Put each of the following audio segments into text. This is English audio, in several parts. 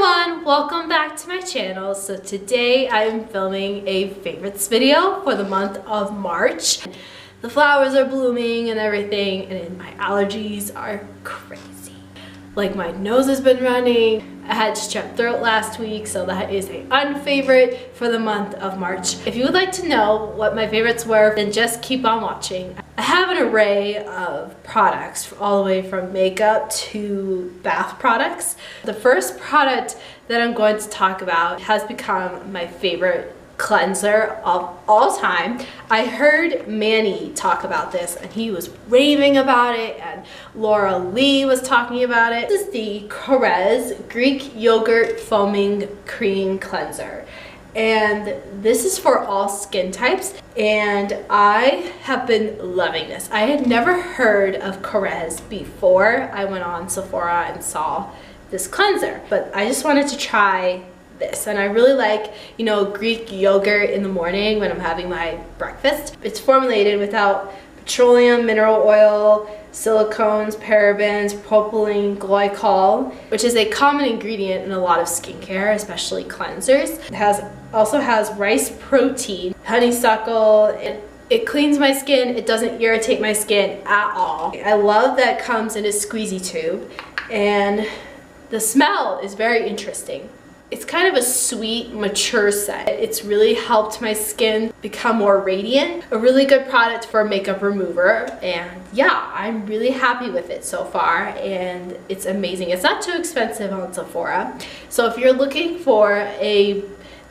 everyone, welcome back to my channel. So today I'm filming a favorites video for the month of March. The flowers are blooming and everything, and my allergies are crazy. Like, my nose has been running. I had strep throat last week, so that is an unfavorite for the month of March. If you would like to know what my favorites were, then just keep on watching. I have an array of products, all the way from makeup to bath products. The first product that I'm going to talk about has become my favorite cleanser of all time. I heard Manny talk about this and he was raving about it, and Laura Lee was talking about it. This is the Korres Greek Yogurt Foaming Cream Cleanser. And this is for all skin types, and I have been loving this. I had never heard of Korres before I went on Sephora and saw this cleanser, but I just wanted to try this. And I really like, you know, Greek yogurt in the morning when I'm having my breakfast. It's formulated without petroleum, mineral oil, silicones, parabens, propylene glycol, which is a common ingredient in a lot of skincare, especially cleansers. It also has rice protein, honeysuckle. It cleans my skin. It doesn't irritate my skin at all. I love that it comes in a squeezy tube, and the smell is very interesting. It's kind of a sweet, mature scent. It's really helped my skin become more radiant. A really good product for a makeup remover. And yeah, I'm really happy with it so far, and it's amazing. It's not too expensive on Sephora. So if you're looking for a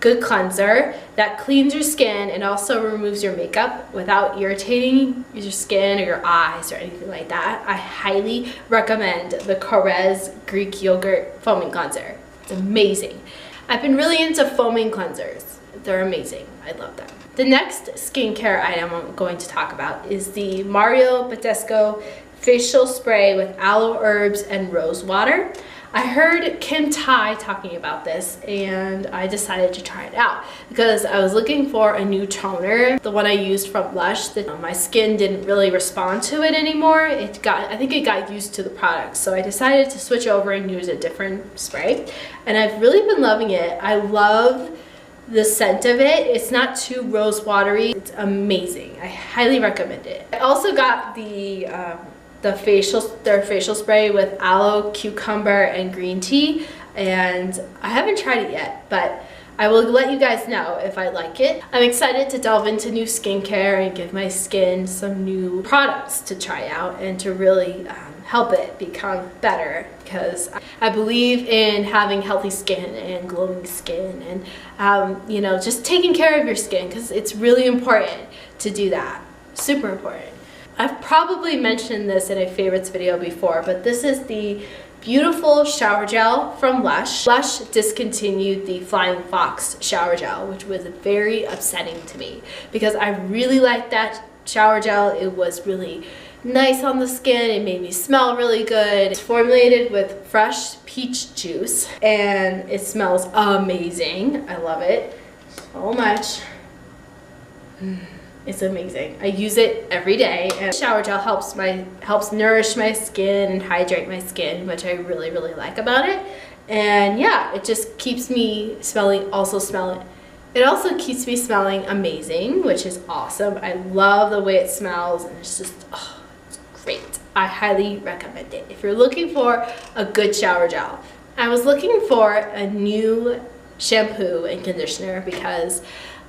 good cleanser that cleans your skin and also removes your makeup without irritating your skin or your eyes or anything like that, I highly recommend the Korres Greek Yogurt Foaming Cleanser. It's amazing. I've been really into foaming cleansers. They're amazing. I love them. The next skincare item I'm going to talk about is the Bedescu facial spray with aloe herbs and rosewater. I heard Kim Tai talking about this, and I decided to try it out because I was looking for a new toner. The one I used from Lush, my skin didn't really respond to it anymore. I think it got used to the product, so I decided to switch over and use a different spray, and I've really been loving it. I love the scent of it. It's not too rose-watery. It's amazing. I highly recommend it. I also got their facial spray with aloe, cucumber, and green tea, and I haven't tried it yet, but I will let you guys know if I like it. I'm excited to delve into new skincare and give my skin some new products to try out and to really help it become better, because I believe in having healthy skin and glowing skin, and you know, just taking care of your skin, because it's really important to do that. Super important. I've probably mentioned this in a favorites video before, but this is the beautiful shower gel from Lush. Lush discontinued the Flying Fox shower gel, which was very upsetting to me because I really liked that shower gel. It was really nice on the skin. It made me smell really good. It's formulated with fresh peach juice and it smells amazing. I love it so much. It's amazing. I use it every day, and shower gel helps nourish my skin and hydrate my skin, which I really like about it. And yeah, it just keeps me smelling. It also keeps me smelling amazing, which is awesome. I love the way it smells, and it's just it's great. I highly recommend it if you're looking for a good shower gel. I was looking for a new shampoo and conditioner because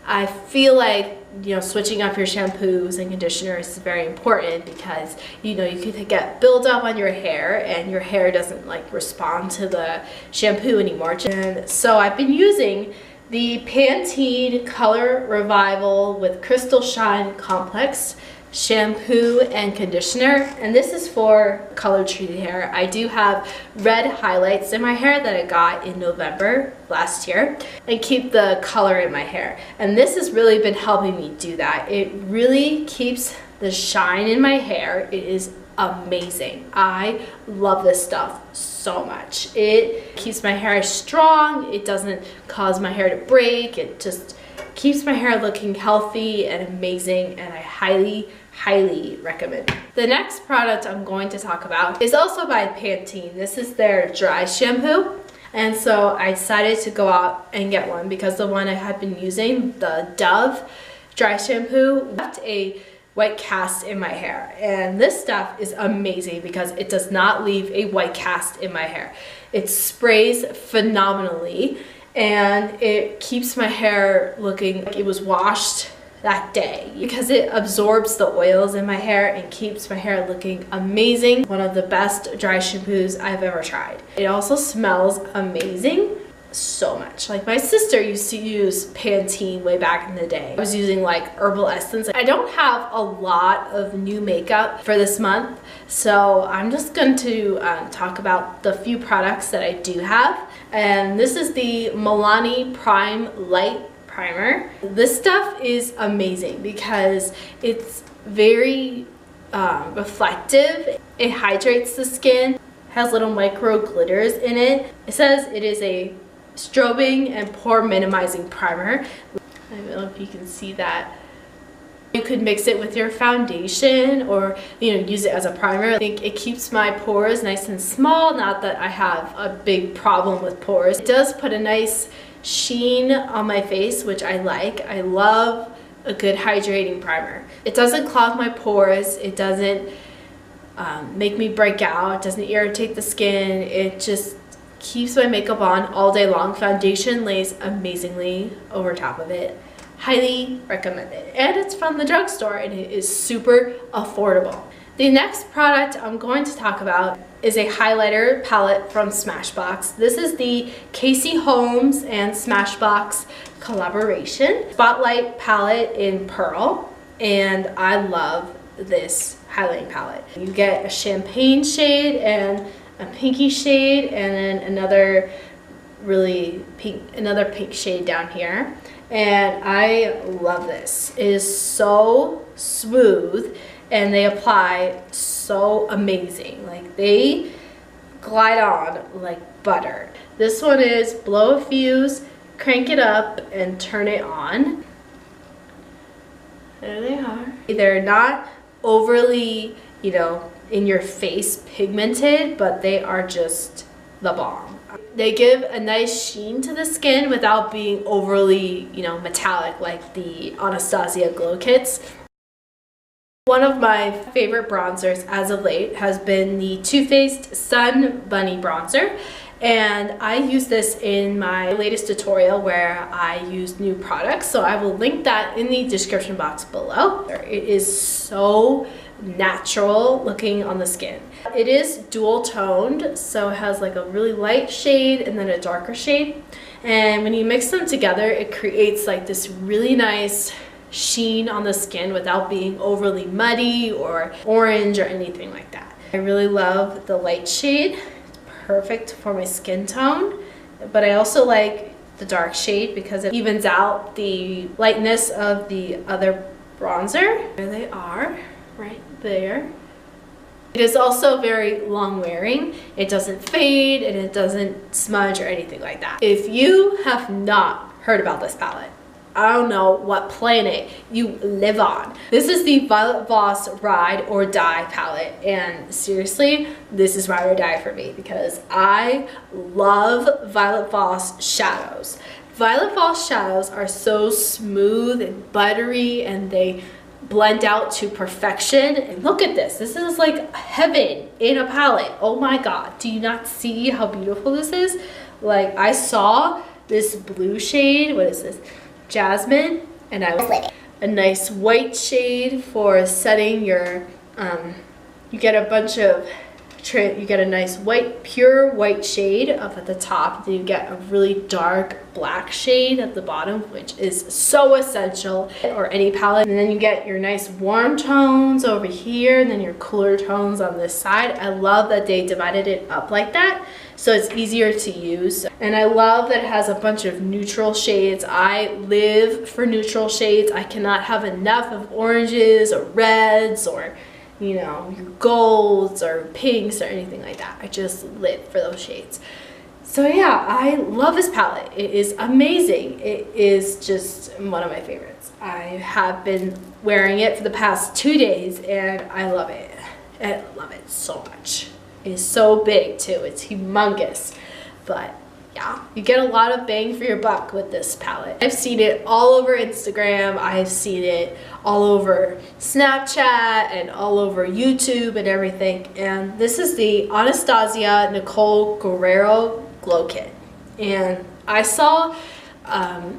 I feel like, you know, switching up your shampoos and conditioners is very important, because, you know, you could get buildup on your hair and your hair doesn't like respond to the shampoo anymore. And so I've been using the Pantene Color Revival with Crystal Shine Complex shampoo and conditioner, and this is for color treated hair. I do have red highlights in my hair that I got in November last year and keep the color in my hair, and this has really been helping me do that. It really keeps the shine in my hair. It is amazing. I love this stuff so much. It keeps my hair strong. It doesn't cause my hair to break. It just keeps my hair looking healthy and amazing, and I highly recommend it. The next product I'm going to talk about is also by Pantene. This is their dry shampoo. And so I decided to go out and get one because the one I had been using, the Dove Dry Shampoo, left a white cast in my hair. And this stuff is amazing because it does not leave a white cast in my hair. It sprays phenomenally and it keeps my hair looking like it was washed that day because it absorbs the oils in my hair and keeps my hair looking amazing. One of the best dry shampoos I've ever tried. It also smells amazing. So much. Like my sister used to use Pantene way back in the day. I was using like herbal essence. I don't have a lot of new makeup for this month, so I'm just going to talk about the few products that I do have. And this is the Milani Prime Light Primer. This stuff is amazing because it's very reflective. It hydrates the skin, has little micro glitters in it. It says it is a strobing and pore minimizing primer. I don't know if you can see that. You could mix it with your foundation or use it as a primer. I think it keeps my pores nice and small. Not that I have a big problem with pores. It does put a nice sheen on my face, which I like. I love a good hydrating primer. It doesn't clog my pores. It doesn't make me break out. It doesn't irritate the skin. It just keeps my makeup on all day long. Foundation lays amazingly over top of it. Highly recommend it. And it's from the drugstore and it is super affordable. The next product I'm going to talk about is a highlighter palette from Smashbox. This is the Casey Holmes and Smashbox collaboration Spotlight palette in Pearl, and I love this highlighting palette. You get a champagne shade and a pinky shade and then another pink shade down here, and I love this. It is so smooth and they apply so amazing. Like they glide on like butter. This one is blow a fuse, crank it up and turn it on. There they are. They're not overly in your face pigmented, but they are just the bomb. They give a nice sheen to the skin without being overly, metallic like the Anastasia glow kits. One of my favorite bronzers as of late has been the Too Faced Sun Bunny bronzer, and I use this in my latest tutorial where I use new products, so I will link that in the description box below. It is so natural looking on the skin. It is dual toned, so it has like a really light shade and then a darker shade, and when you mix them together it creates like this really nice sheen on the skin without being overly muddy or orange or anything like that. I really love the light shade. It's perfect for my skin tone, but I also like the dark shade because it evens out the lightness of the other bronzer. There they are, right there. It is also very long wearing. It doesn't fade and it doesn't smudge or anything like that. If you have not heard about this palette, I don't know what planet you live on. This is the Violet Voss Ride or Die palette, and seriously, this is ride or die for me because I love Violet Voss shadows. Violet Voss shadows are so smooth and buttery and they blend out to perfection. And look at this. This is like heaven in a palette. Oh my god. Do you not see how beautiful this is? Like, I saw this blue shade. What is this? Jasmine, and I was a nice white shade for setting your you get a bunch of you get a nice white, pure white shade up at the top, then you get a really dark black shade at the bottom, which is so essential or any palette, and then you get your nice warm tones over here and then your cooler tones on this side. I love that they divided it up like that so it's easier to use, and I love that it has a bunch of neutral shades. I live for neutral shades. I cannot have enough of oranges or reds or your golds or pinks or anything like that. I just live for those shades. So yeah, I love this palette. It is amazing. It is just one of my favorites. I have been wearing it for the past 2 days and I love it. I love it so much. It is so big too. It's humongous. But yeah, you get a lot of bang for your buck with this palette. I've seen it all over Instagram. I've seen it all over Snapchat and all over YouTube and everything. And this is the Anastasia Nicole Guerriero Glow Kit. And I saw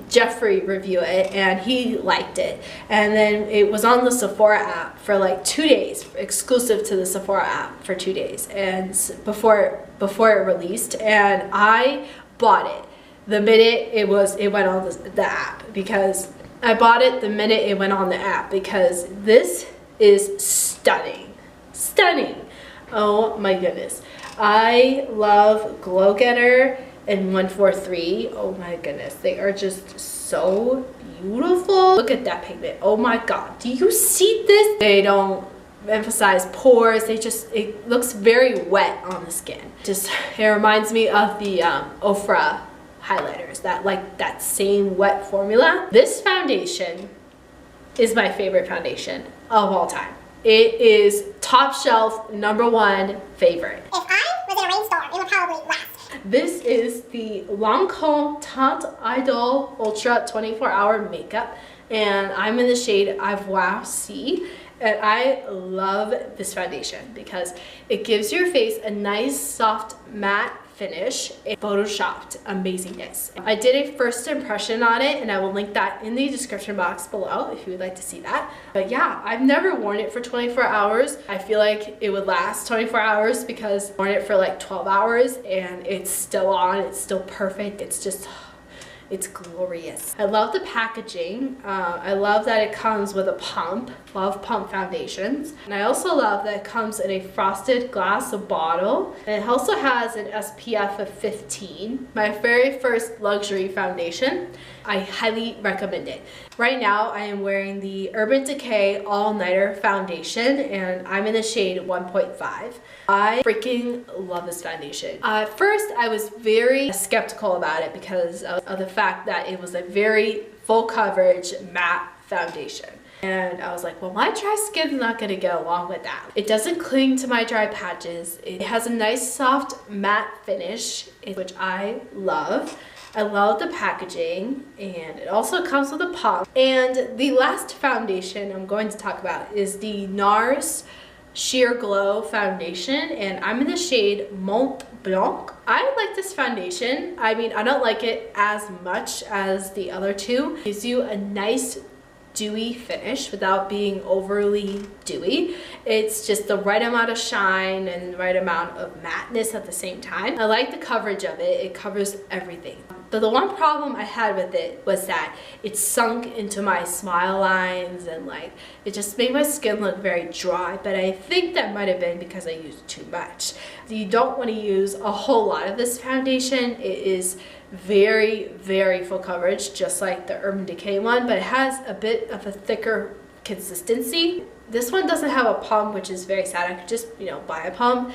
Jeffrey review it and he liked it, and then it was on the Sephora app for like 2 days, exclusive to the Sephora app for 2 days, and before it released, and I bought it the minute it went on the app, because I bought it the minute it went on the app because this is stunning. Oh my goodness, I love Glow Getter and 143. Oh my goodness, they are just so beautiful. Look at that pigment. Oh my god, do you see this? They don't emphasize pores. It looks very wet on the skin. It reminds me of the Ofra highlighters, that same wet formula. This foundation is my favorite foundation of all time. It is top shelf #1 favorite. If I was in a rainstorm, it would probably last. This is the Lancome Teint Idole Ultra 24-Hour Makeup, and I'm in the shade Ivoire C, and I love this foundation because it gives your face a nice soft matte finish and photoshopped amazingness. I did a first impression on it, and I will link that in the description box below if you would like to see that. But yeah, I've never worn it for 24 hours. I feel like it would last 24 hours because I've worn it for like 12 hours and it's still on, it's still perfect. It's glorious. I love the packaging. I love that it comes with a pump. Love pump foundations. And I also love that it comes in a frosted glass bottle. And it also has an SPF of 15. My very first luxury foundation. I highly recommend it. Right now I am wearing the Urban Decay All Nighter foundation, and I'm in the shade 1.5. I freaking love this foundation. At first I was very skeptical about it because of the fact that it was a very full coverage matte foundation. And I was like, well, my dry skin's not gonna go along with that. It doesn't cling to my dry patches. It has a nice soft matte finish, which I love. I love the packaging, and it also comes with a pump. And the last foundation I'm going to talk about is the NARS Sheer Glow foundation, and I'm in the shade Mont Blanc. I like this foundation. I mean, I don't like it as much as the other two. It gives you a nice dewy finish without being overly dewy. It's just the right amount of shine and the right amount of matteness at the same time. I like the coverage of it. It covers everything. But the one problem I had with it was that it sunk into my smile lines, and like it just made my skin look very dry, but I think that might have been because I used too much. You don't want to use a whole lot of this foundation. It is very, very full coverage, just like the Urban Decay one, but it has a bit of a thicker consistency. This one doesn't have a pump, which is very sad. I could just, buy a pump.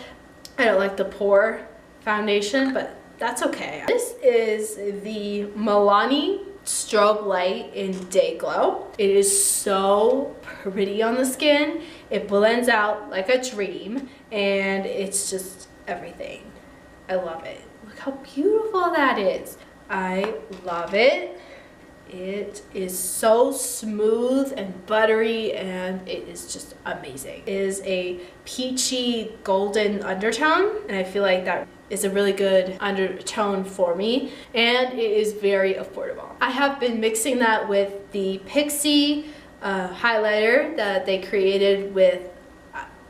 I don't like the pore foundation, but that's okay. This is the Milani Strobe Light in Dayglow. It is so pretty on the skin. It blends out like a dream, and it's just everything. I love it. Look how beautiful that is. I love it. It is so smooth and buttery, and it is just amazing. It is a peachy golden undertone, and I feel like that is a really good undertone for me, and it is very affordable. I have been mixing that with the Pixi highlighter that they created with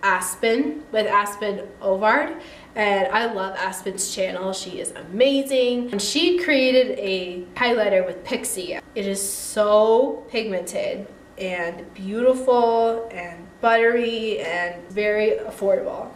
Aspyn Ovard, and I love Aspyn's channel. She is amazing, and she created a highlighter with Pixi. It is so pigmented and beautiful and buttery and very affordable.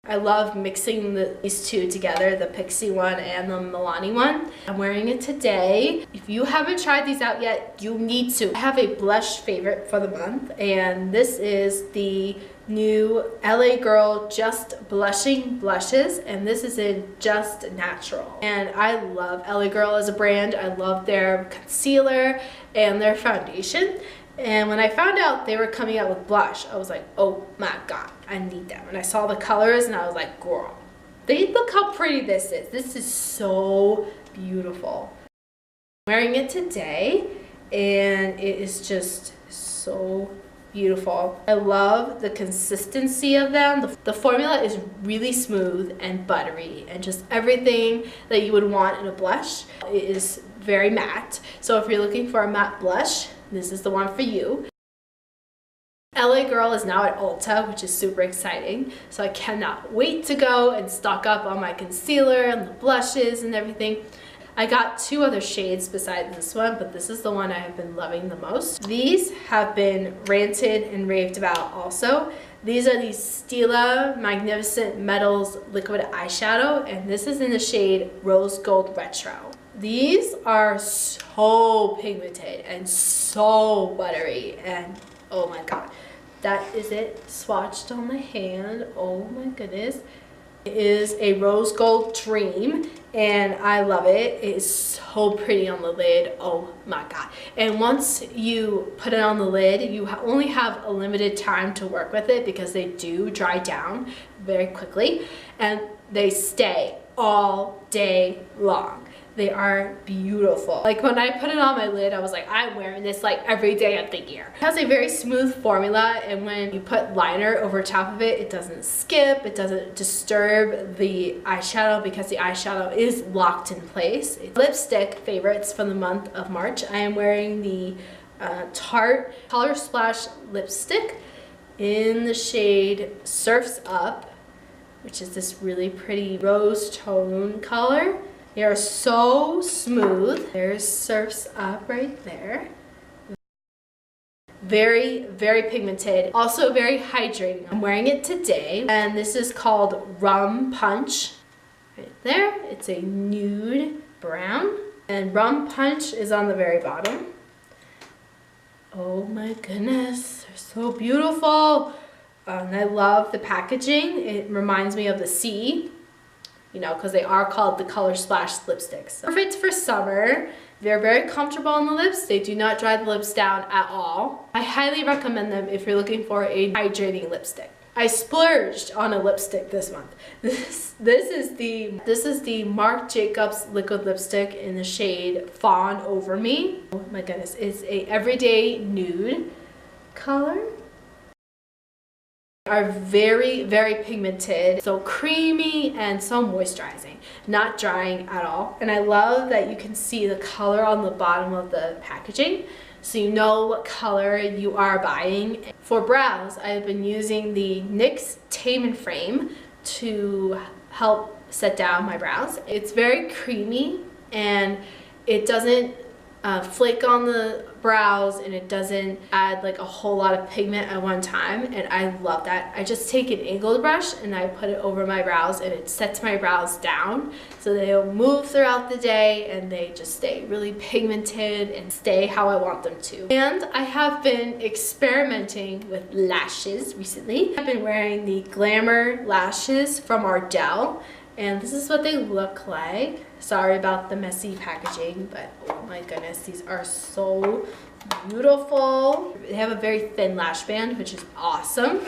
I love mixing these two together, the Pixi one and the Milani one. I'm wearing it today. If you haven't tried these out yet, you need to. I have a blush favorite for the month, and this is the new LA Girl Just Blushing Blushes, and this is in Just Natural. And I love LA Girl as a brand. I love their concealer and their foundation. And when I found out they were coming out with blush, I was like, oh my god, I need them. And I saw the colors and I was like, girl, Look how pretty this is. This is so beautiful. I'm wearing it today and it is just so beautiful. I love the consistency of them. The formula is really smooth and buttery and just everything that you would want in a blush. It is very matte. So if you're looking for a matte blush, this is the one for you. LA Girl is now at Ulta, which is super exciting. So I cannot wait to go and stock up on my concealer and the blushes and everything. I got 2 other shades besides this one, but this is the one I have been loving the most. These have been ranted and raved about also. These are the Stila Magnificent Metals Liquid Eyeshadow, and this is in the shade Rose Gold Retro. These are so pigmented and so buttery, and oh my god, that is it swatched on my hand. Oh my goodness. It is a rose gold dream and I love it. It is so pretty on the lid. Oh my god. And once you put it on the lid, you only have a limited time to work with it because they do dry down very quickly and they stay all day long. They are beautiful. Like when I put it on my lid, I was like, I'm wearing this like every day of the year. It has a very smooth formula, and when you put liner over top of it, it doesn't skip, it doesn't disturb the eyeshadow because the eyeshadow is locked in place. Lipstick favorites from the month of March. I am wearing the Tarte Color Splash lipstick in the shade Surf's Up, which is this really pretty rose tone color. They are so smooth. There's Surf's Up right there. Very, very pigmented. Also very hydrating. I'm wearing it today, and this is called Rum Punch. Right there. It's a nude brown, and Rum Punch is on the very bottom. Oh my goodness, they're so beautiful. And I love the packaging. It reminds me of the sea. You know, because they are called the Color Splash lipsticks. Perfect for summer. They're very comfortable on the lips. They do not dry the lips down at all. I highly recommend them if you're looking for a hydrating lipstick. I splurged on a lipstick this month. This is the Marc Jacobs liquid lipstick in the shade Fawn Over Me. Oh my goodness, it's a everyday nude color. Are very, very pigmented, so creamy and so moisturizing, not drying at all. And I love that you can see the color on the bottom of the packaging, so you know what color you are buying. For brows, I've been using the NYX Tame Frame to help set down my brows. It's very creamy and it doesn't flake on the brows, and it doesn't add like a whole lot of pigment at one time, and I love that. I just take an angled brush and I put it over my brows, and it sets my brows down so they'll move throughout the day and they just stay really pigmented and stay how I want them to. And I have been experimenting with lashes recently. I've been wearing the Glamour lashes from Idole, and this is what they look like. Sorry about the messy packaging, but oh my goodness, these are so beautiful. They have a very thin lash band, which is awesome,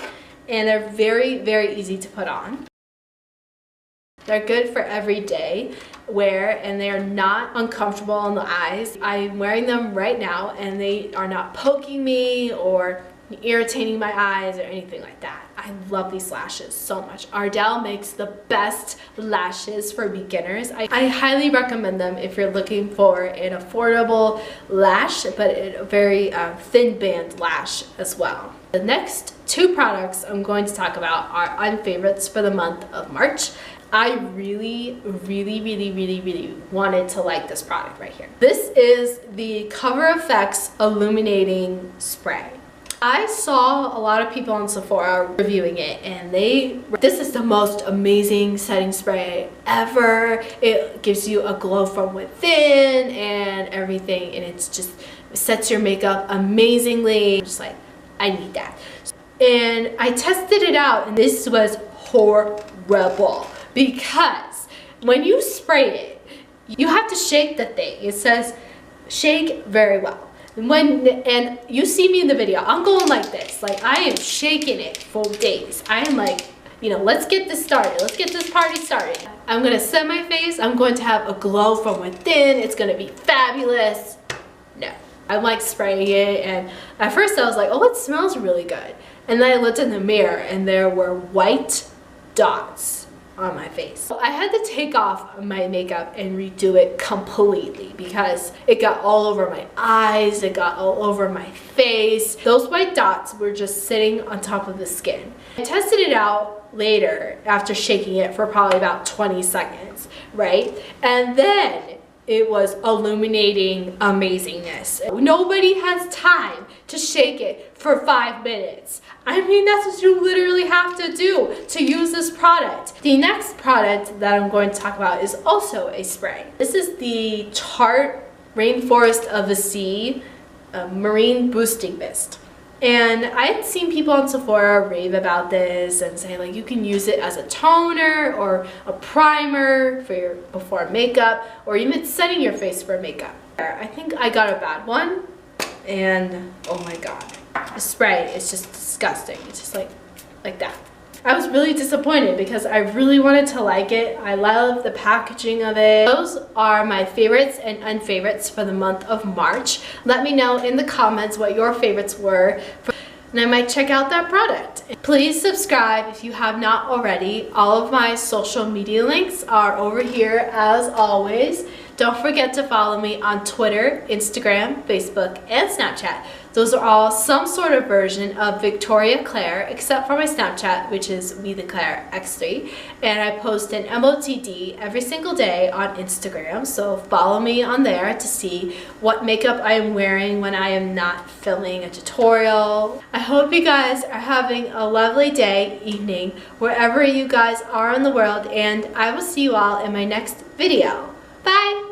and they're very, very easy to put on. They're good for everyday wear, and they are not uncomfortable on the eyes. I'm wearing them right now, and they are not poking me or irritating my eyes or anything like that. I love these lashes so much. Idole makes the best lashes for beginners. I highly recommend them if you're looking for an affordable lash, but a very thin band lash as well. The next 2 products I'm going to talk about are Unfavorites for the month of March. I really wanted to like this product right here. This is the Cover FX Illuminating Spray. I saw a lot of people on Sephora reviewing it, and this is the most amazing setting spray ever. It gives you a glow from within and everything, and it sets your makeup amazingly. I'm just like, I need that. And I tested it out, and this was horrible because when you spray it, you have to shake the thing. It says shake very well. And you see me in the video, I'm going like this, like I am shaking it for days. I am like you know, let's get this started. Let's get this party started. I'm gonna set my face. I'm going to have a glow from within. It's gonna be fabulous. No. I'm like spraying it, and at first I was like, oh, it smells really good. And then I looked in the mirror and there were white dots on my face. I had to take off my makeup and redo it completely because it got all over my eyes, it got all over my face. Those white dots were just sitting on top of the skin. I tested it out later after shaking it for probably about 20 seconds, right? And then it was illuminating amazingness. Nobody has time to shake it for 5 minutes. I mean, that's what you literally have to do to use this product. The next product that I'm going to talk about is also a spray. This is the Tarte Rainforest of the Sea Marine Boosting Mist. And I had seen people on Sephora rave about this and say like you can use it as a toner or a primer for your before makeup or even setting your face for makeup. I think I got a bad one and oh my god, the spray is just disgusting. It's just like that. I was really disappointed because I really wanted to like it. I love the packaging of it. Those are my favorites and unfavorites for the month of March. Let me know in the comments what your favorites were, and I might check out that product. Please subscribe if you have not already. All of my social media links are over here as always. Don't forget to follow me on Twitter, Instagram, Facebook, and Snapchat. Those are all some sort of version of Victoria Claire, except for my Snapchat, which is We The Claire X3. And I post an MOTD every single day on Instagram, so follow me on there to see what makeup I am wearing when I am not filming a tutorial. I hope you guys are having a lovely day, evening, wherever you guys are in the world, and I will see you all in my next video. Bye!